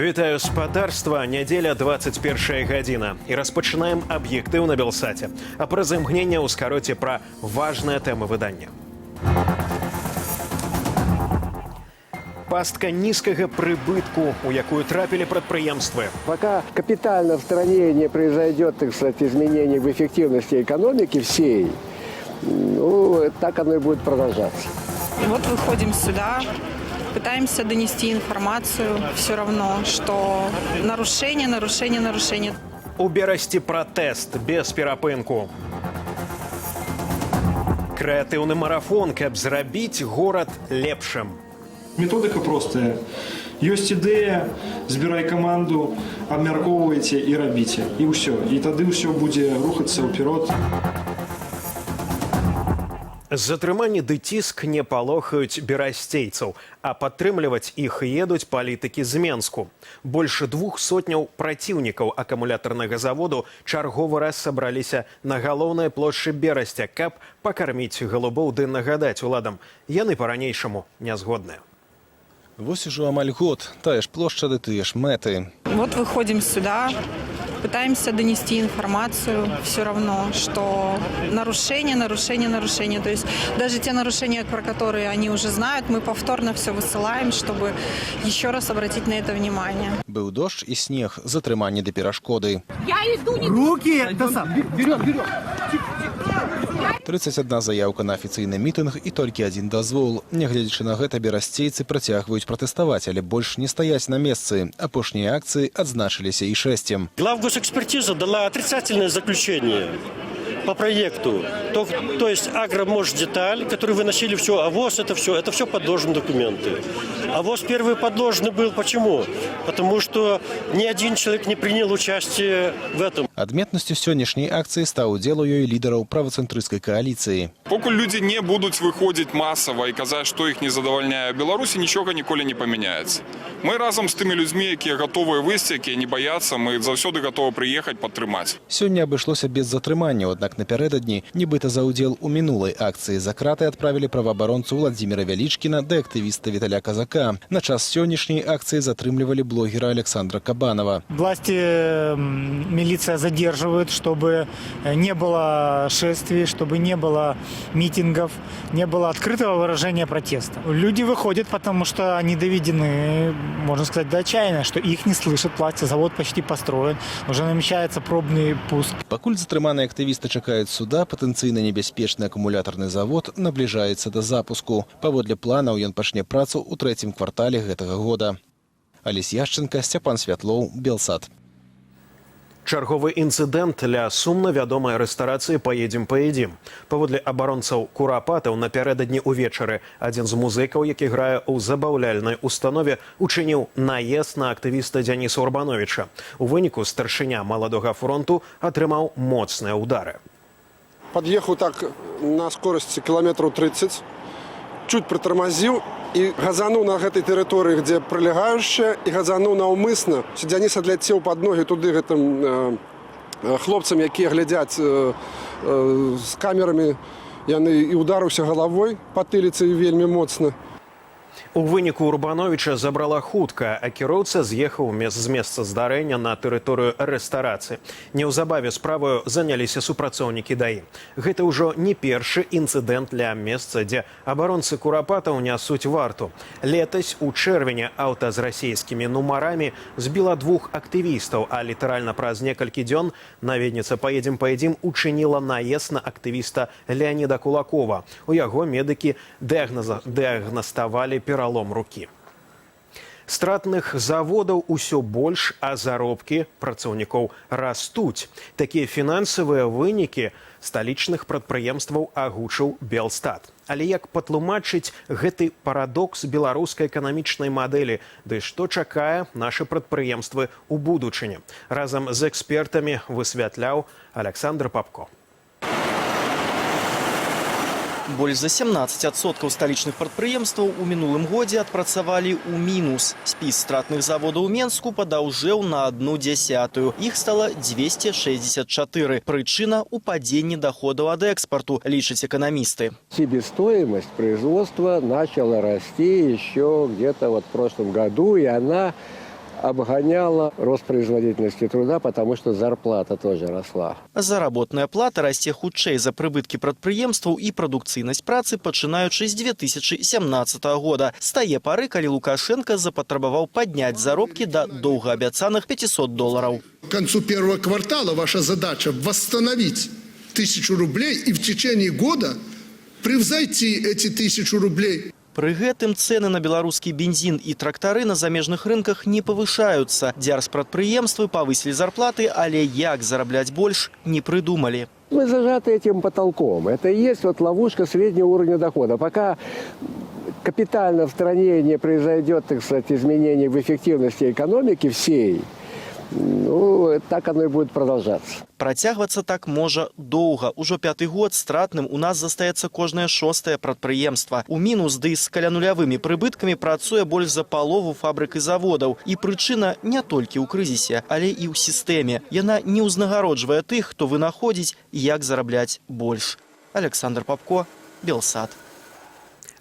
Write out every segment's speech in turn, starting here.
Вітаю спадарства, нядзеля 21 гадзіна. І распачынаем аб'ектыў на Белсаце. А праз імгнення ў скароце пра важныя тэмы выдання. Пастка низкого прибытку, у якую трапили предприемства. Пока капитально в стране не произойдет, так сказать, изменений в эффективности экономики всей, так оно и будет продолжаться. Вот выходим сюда, пытаемся донести информацию, все равно, что нарушение. У Берасці протест без перапынку. Крэатыўны марафон, каб зрабіць горад лепшым. Методика простая. Ёсць ідэя, збірай каманду, абмяркоўвайце і рабіце. І ўсё. І тады ўсё будзе рухацца ўперад. Затрыманні ды ціск не палохаюць берасцейцаў, а падтрымліваць іх едуць палітыкі з Менску. Больш 200 праціўнікаў акумулятарнага заводу чарговы раз сабраліся на галоўнай плошчы Берасця, каб пакарміць галубоў ды нагадаць уладам. Яны па-ранейшаму не згодныя. Вось ужо амаль год, тая ж плошча ды тыя ж мэты. Вот выходим сюда, пытаемся донести информацию, все равно, что нарушение. То есть даже те нарушения, про которые они уже знают, мы повторно все высылаем, чтобы еще раз обратить на это внимание. Быў дождж і снег, затрыманні ды перашкоды. Руки! Берем! 31 заяўка на афіцыйны мітынг і толькі один дазвол. Нягледзячы на гэта, берасцейцы працягваюць пратэставаць, але больш не стаяць на месцы. Апошнія акцыі адзначыліся і шэсцем. Главгосэкспертиза дала отрицательное заключение по проекту. То есть агромощдеталь, который выносили все, АВОЗ, это все подложные документы. АВОЗ первый подложный был. Почему? Потому что ни один человек не принял участие в этом. Адметнасцю сённяшняй акцыі стаў удзел у ёй лідараў правацэнтрысцкай кааліцыі. Покуль люди не будут выходить массово и казать, что их не задовольняє в Беларуси, ничего ніколи не поменяется. Мы разом с теми людьми, які готовы выйти, які не боятся, мы завсёды готовы приехать, подтрымать. Сёння абышлося без затрымання, аднак напярэдадні, нібыта за ўдзел у мінулай акцыі за краты адправілі праваабаронцу Владзіміра Вялічкіна да актывіста Віталя Казака. На час сённяшняй акцыі затрымлівалі блогера Александра Кабанова. Власти, милиция задерживают, чтобы не было шествий, чтобы не было митингов, не было открытого выражения протеста. Люди выходят, потому что они доведены, можно сказать, до отчаяния, что их не слышат власти, завод почти построен, уже намечается пробный пуск. Пакуль затрыманыя актывісты чакаюць суда, патэнцыйна небяспечны акумулятарны завод набліжаецца да запуску. Паводле планаў ён пачне працу ў трэцім квартале гэтага года. Алесь Яшченко, Сцяпан Святлоў, Белсат. Чарговы інцыдэнт ля сумна вядомай рэстарацыі «Паедзем». Паводле абаронцаў курапатаў напярэдадні ўвечары адзін з музыкаў, які грае ў забаўляльнай установе, учыніў наезд на актывіста Дзяніса Урбановича. У выніку старшыня маладога фронту атрымаў моцныя ўдары. Подъехал так на скорости километров 30, чуть притормозил и газанул на этой территории, где пролегающая, и газанул наўмысна. Дзяніс адляцеў под ноги туды гэтым хлопцам, якія глядзяць з камерамі. Яны і ударыўся галавой, патыліцы вельмі моцна. У выніку Урбановича забрала хутка, а кіроўца з'ехаў з месца здарэння на тэрыторыю рэстарацыі. Неўзабаве справаю заняліся супрацоўнікі ДАІ. Гэта ўжо не першы інцыдэнт ля месца, дзе абаронцы курапатаў нясуць варту. Летась у чэрвені аўта з расійскімі нумарамі збіла 2 актывістаў, а літаральна праз некалькі дзён наведніца «Паедзем» учыніла наезд на актывіста Леаніда Кулакова. У яго медыкі дыягнаставалі пералом рукі. Стратных заводаў усё больш, а заробкі працаўнікоў растуць. Такія фінансавыя вынікі сталічных прадпрыемстваў агучыў Белстат. Але як патлумачыць гэты парадокс беларускай эканамічнай мадэлі, ды што чакае нашы прадпрыемствы ў будучыні? Разам з экспертамі высвятляў Александр Папко. Больш за 17% сталічных прадпрыемстваў у мінулым годзе адпрацавалі ў мінус. Спіс стратных заводаў у Менску падаўжэў на 1/10. Іх стала 264. Прычына ў падзенні доходаў ад экспарту, лічаць эканамісты. Себестоимость производства начала расти еще где-то вот в прошлом году, и она обгоняла рост производительности труда, потому что зарплата тоже росла. Заработная плата расце хутчэй за прыбыткі прадпрыемстваў і прадукцыйнасць працы, пачынаючы з 2017 года. З тае пары, калі Лукашенко запатрабаваў падняць заробкі да доўгаабяцаных $500. К концу первого квартала ваша задача восстановить 1000 рублей и в течение года превзойти эти 1000 рублей. Пры гэтым цэны на беларускі бензін і трактары на замежных рынках не павышаюцца. Дзяржпрадпрыемствы павысілі зарплаты, але як зарабляць больш, не прыдумалі. Мы зажаты этим потолком. Это и есть вот ловушка среднего уровня дохода. Пока капитально в стране не произойдет, так сказать, изменений в эффективности экономики всей, так оно и будет продолжаться. Працягвацца так можа доўга. Ужо 5-й год стратным у нас застаецца кожнае 6-е прадпрыемства. У мінус, ды з калянулявымі прыбыткамі працуе больш за палову фабрык і заводаў. І прычына не толькі ў крызісе, але і ў сістэме. Яна не ўзнагароджвае тых, хто вынаходзіць, як зарабляць больш. Александр Попко, Белсат.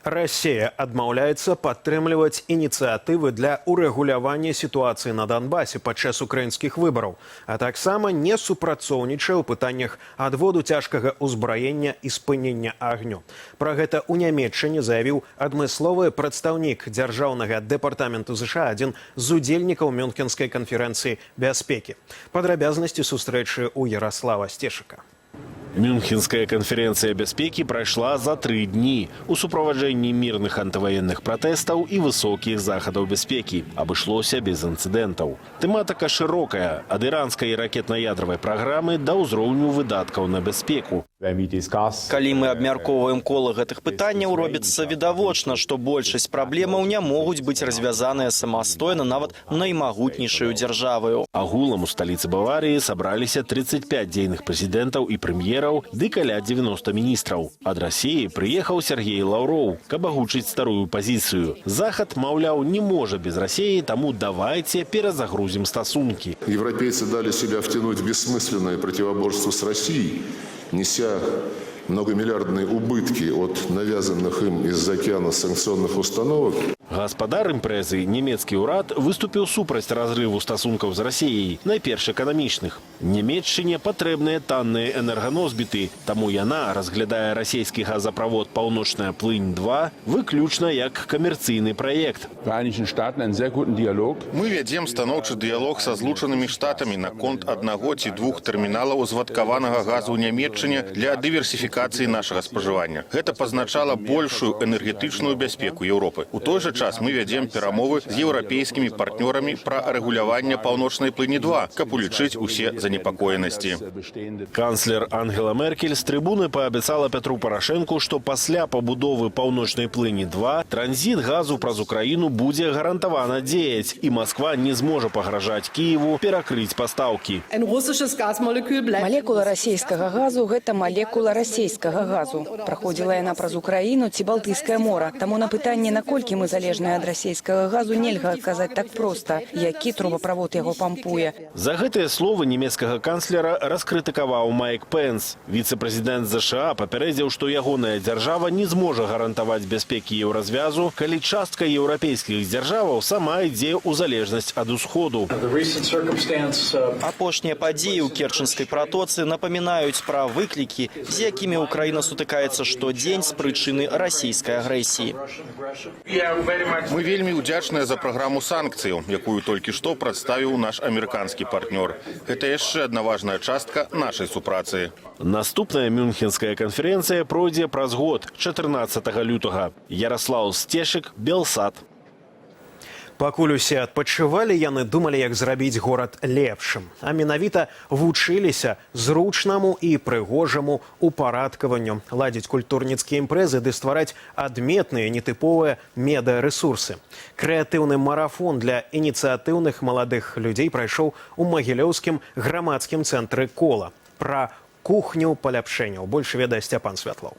Россия адмаўляецца падтрымліваць ініцыятывы для урэгулявання сітуацыі на Донбасе падчас украінскіх выбараў, а таксама не супрацоўнічае ў пытаннях адводу цяжкага ўзбраення і спынення агню. Пра гэта ў Нямецчыне заявіў адмысловы прадстаўнік дзяржаўнага дэпартаменту США, адзін з удзельнікаў Мюнхенскай канферэнцыі бяспекі. Падрабязнасці сустрэчы ў Ярослава Стешыка. Мюнхенская конференция бяспекі прайшла за 3 дні у суправаджэнні мірных антываенных пратэстаў і высокіх захадаў бяспекі. Абышлося без інцыдэнтаў. Тэматыка шырокая, ад іранскай ракетна-ядравай праграмы да ўзроўню выдаткаў на бяспеку. Калі мы абмяркоўваем кола гэтых пытанняў, робіцца відавочна, што большасць праблемаў не могуць быць развязаныя самастойна нават наймагутнейшаю дзяржаваю. Агулам у сталіцы Баварыі сабраліся 35 дзейных прэзідэнтаў і прэм'ераў ды каля 90 міністраў. Ад Расіі прыехаў Сергей Лаўроў, каб агучыць старую пазіцыю. Захад, маўляў, не можа без Расіі, таму давайце перазагрузім стасункі. Европейцы дали себя втянуть в бессмысленное противоборство с Россией, неся многомиллиардные убытки от навязанных им из-за океана санкционных установок. Гаспадар імпрэзы, нямецкі ўрад, выступіў супраць разрыву стасункаў з Расіяй, найперш эканамічных. Нямецчыне патрэбныя танныя энерганосьбіты, таму яна разглядае расійскі газаправод «Паўночная плынь-2» выключна як камерцыйны праект. Мы вядзем станоўчы дыялог са Злучанымі Штатамі наконт 1 ці 2 тэрміналаў звадкаванага газу ў Нямецчыне для дыверсіфікацыі нашага спажывання. Гэта пазначала большую энергетычную бяспеку Еўропы. У той жа час мы вядзем перамовы з еўрапейскімі партнёрамі пра рэгуляванне «Паўночнай плыні-2», каб улічыць усе занепакоенасці. Канцлер Ангела Меркель з трыбуны паабяцала Петру Парашэнку, што пасля пабудовы «Паўночнай плыні-2» транзіт газу праз Украіну будзе гарантавана дзеяць, і Масква не зможа пагражаць Кіеву перакрыць пастаўкі. Малекула расійскага газу – гэта малекула расійскага газу. Праходзіла яна праз Украіну ці Балтыйскае мора. Таму на пытанне, наколькі мы залежныя ад расійскага газу, нельга казаць так проста, які трубаправод яго пампуе. За гэтыя словы нямецкага канцлера раскрытыкаваў Майк Пенс. Віцэ-прэзідэнт ЗША папярэдзіў, што ягоная дзяржава не зможа гарантаваць бяспекі еўразвязу, калі частка еўрапейскіх дзяржаваў сама ідзе ў залежнасць ад усходу. Апошнія падзеі ў Керченскай пратоцы напамінаюць пра выклікі, з якімі Украіна сутыкаецца штодзень з прычыны расійскай агрэсіі. Мы вельмі ўдзячныя за праграму санкцыяў, якую толькі што прадставіў наш амерыканскі партнёр. Гэта яшчэ адна важная частка нашай супрацы. Наступная Мюнхенская канферэнцыя пройдзе праз год, 14 лютага. Ярослав Стешык, Белсат. Пакуль усе адпачывалі, яны думалі, як зрабіць горад лепшым. А менавіта вучыліся зручнаму і прыгожаму упарадкаванню, ладзіць культурніцкія імпрэзы ды ствараць адметныя нетыповыя медыарэсурсы. Крэатыўны марафон для ініцыятыўных маладых людзей прайшоў у Магілёўскім грамадскім цэнтры «Кола». Пра кухню паляпшэнняў больш ведае Сцяпан Святлоў.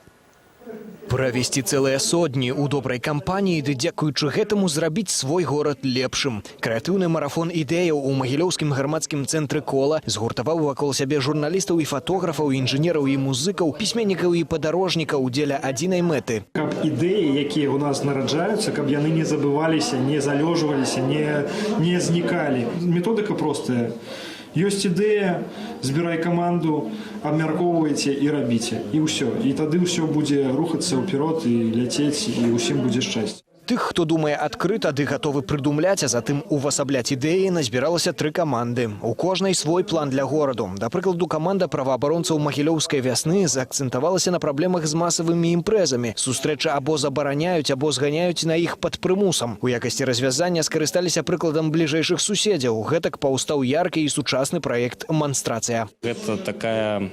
Правесці цэлыя сотні ў добрай кампаніі, ды дзякуючы гэтаму зрабіць свой горад лепшым. Крэатыўны марафон ідэяў у магілёўскім грамадскім цэнтры «Кола» згуртаваў вакол сябе журналістаў і фатографаў, інжынераў і музыкаў, пісьменнікаў і падарожнікаў дзеля адзінай мэты. Каб ідэі, якія ў нас нараджаюцца, каб яны не забываліся, не залёжваліся, не знікалі. Методыка простая. Ёсць ідэя, збірай каманду, абмяркоўвайце і рабіце. І ўсё. І тады ўсё будзе рухацца ўперод і ляцець, і ўсім будзе шчасце. Тых, хто думае адкрыта, ды гатовы прыдумляць, а затым увасабляць ідэі, назбіралася 3 каманды. У кожнай свой план для гораду. Да прыкладу, каманда праваабаронцаў магілёўскай вясны заакцэнтавалася на праблемах з масавымі імпрэзамі. Сустрэчы або забараняюць, або зганяюць на іх пад прымусам. У якасці развязання скарысталіся прыкладам бліжэйшых суседзяў. Гэтак паўстаў яркі і сучасны праект «Манстрацыя». Гэта такая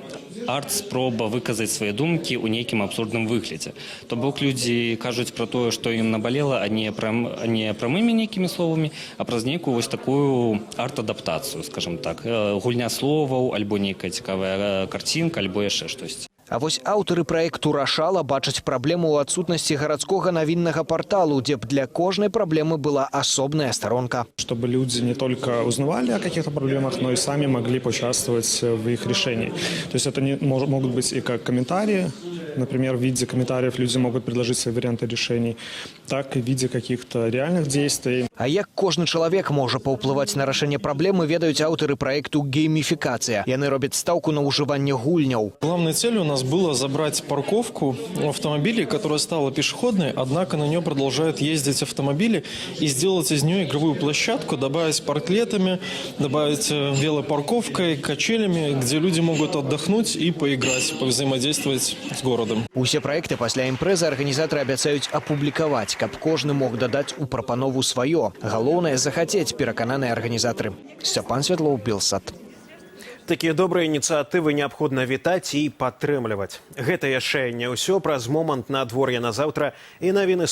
арт-спроба выказаць свае думкі ў нейкім абсурдным выглядзе. То бок людзі кажуць пра тое, што ім набалела, а не прамымі нейкімі словамі, а праз нейкую вось такую арт-адаптацыю, скажем так. Гульня словаў, альбо нейкая цікавая карцінка, альбо яшчэ штосьці. А вось аўтары праекту «Рашала» бачаць праблему ў адсутнасці гарадскога навіннага парталу, дзе б для кожнай праблемы была асобная сторонка. Чтобы люди не только узнавали о каких-то проблемах, но и сами могли поучаствовать в их решении. То есть это могут быть и как комментарии, например, в виде комментариев люди могут предложить свои варианты решений, так и в виде каких-то реальных действий. А як кожны чалавек можа паўплываць на рашэнне праблемы, ведаюць аўтары праекту «Геймификация». Яны робяць стаўку на ўжыванне гульняў. Главной целью у нас было забрать парковку автомобилей, которая стала пешеходной, однако на нее продолжают ездить автомобили, и сделать из нее игровую площадку, добавить парклетами, добавить велопарковкой, качелями, где люди могут отдохнуть и поиграть, повзаимодействовать с городом. Усе праекты пасля імпрэзы арганізатары абяцаюць апублікаваць, каб кожны мог дадаць у прапанову сваё. Галоўнае захацець, перакананыя арганізатары. Сцяпан Святлоў, Белсат. Такія добрыя ініцыятывы неабходна вітаць і падтрымліваць. Гэта яшчэ не ўсё. Праз момант надвор'я на заўтра і навіны